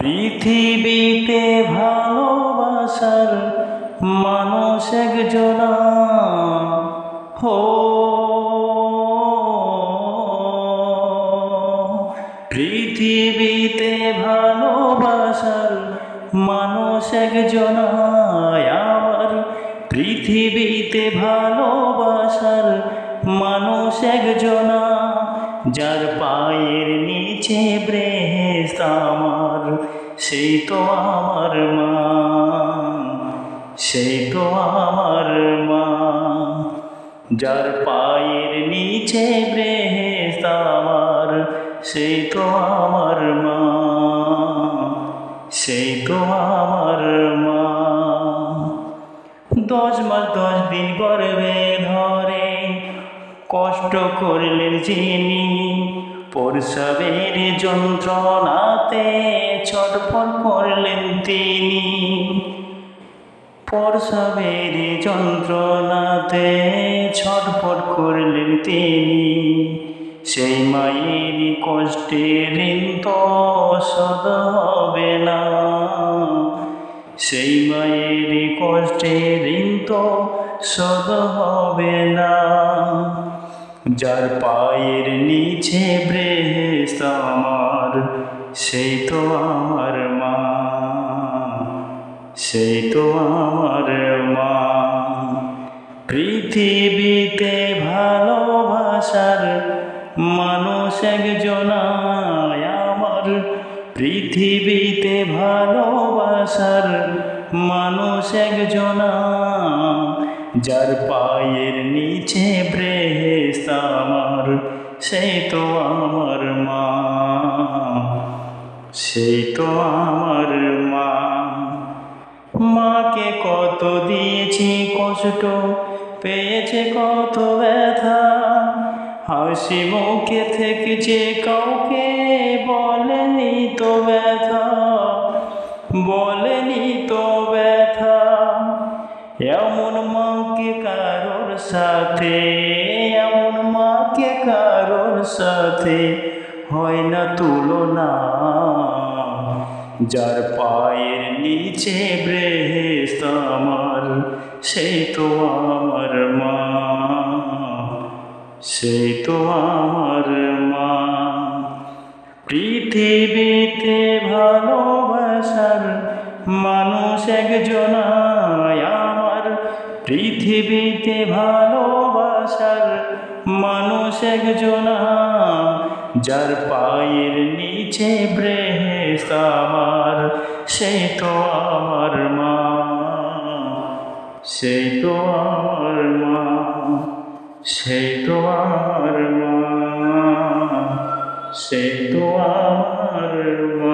পৃথিবীতে ভালোবাসার মানুষ একজনা হো। পৃথিবীতে ভালোবাসার মানুষ একজনা আমার। পৃথিবীতে ভালোবাসার মানুষ একজনা, যার পায়ের নিচে বেহেশত আমার, সেই তো আমার মা, সেই তো আমার মা। যার পায়ের নিচে বেহেশত আমার, সেই তো আমার মা, সেই তো আমার মা। 10 মাস 10 দিন গর্ভে ধরে কষ্ট করলেন যিনি, প্রসবের যন্ত্রণাতে ছটফট করলেন তিনি। প্রসবের যন্ত্রণাতে ছটফট করলেন তিনি। সেই মায়ের কষ্টের ঋণ তো শোধ হবে না, সেই মায়ের কষ্টের ঋণ তো শোধ হবে না। যার পায়ের নিচে বেহেশত আমার, সেই তো আমার মা, সেই তো আমার মা। পৃথিবীতে ভালোবাসার মানুষ একজনা আমার। পৃথিবীতে ভালোবাসার মানুষ একজনা, যার পায়ের নিচে বেহেশত আমার, সেই তো আমার মা, সেই তো আমার মা। মাকে কত দিয়েছি কষ্ট, পেয়েছে কত ব্যথা, হাসি মুখে থেকে যে কাউকে বলেনি তো ব্যথা, বলেনি তো ব্যথা। এমন মাকে কারোর সাথে, এমন মাকে কারোর সাথে হয় না তুলনা। যার পায়ের নিচে বেহেশত আমার, সেই তো আমার মা, সেই তো আমার মা। পৃথিবীতে ভালোবাসার মানুষ একজনা আমার। পৃথিবীতে ভালোবাসার মানুষ একজনা, যার পায়ের নিচে বেহেশত আমার, সেই তো আমার মা, সেই তো আমার মা, সেই তো আমার মা, সেই তো আমার মা।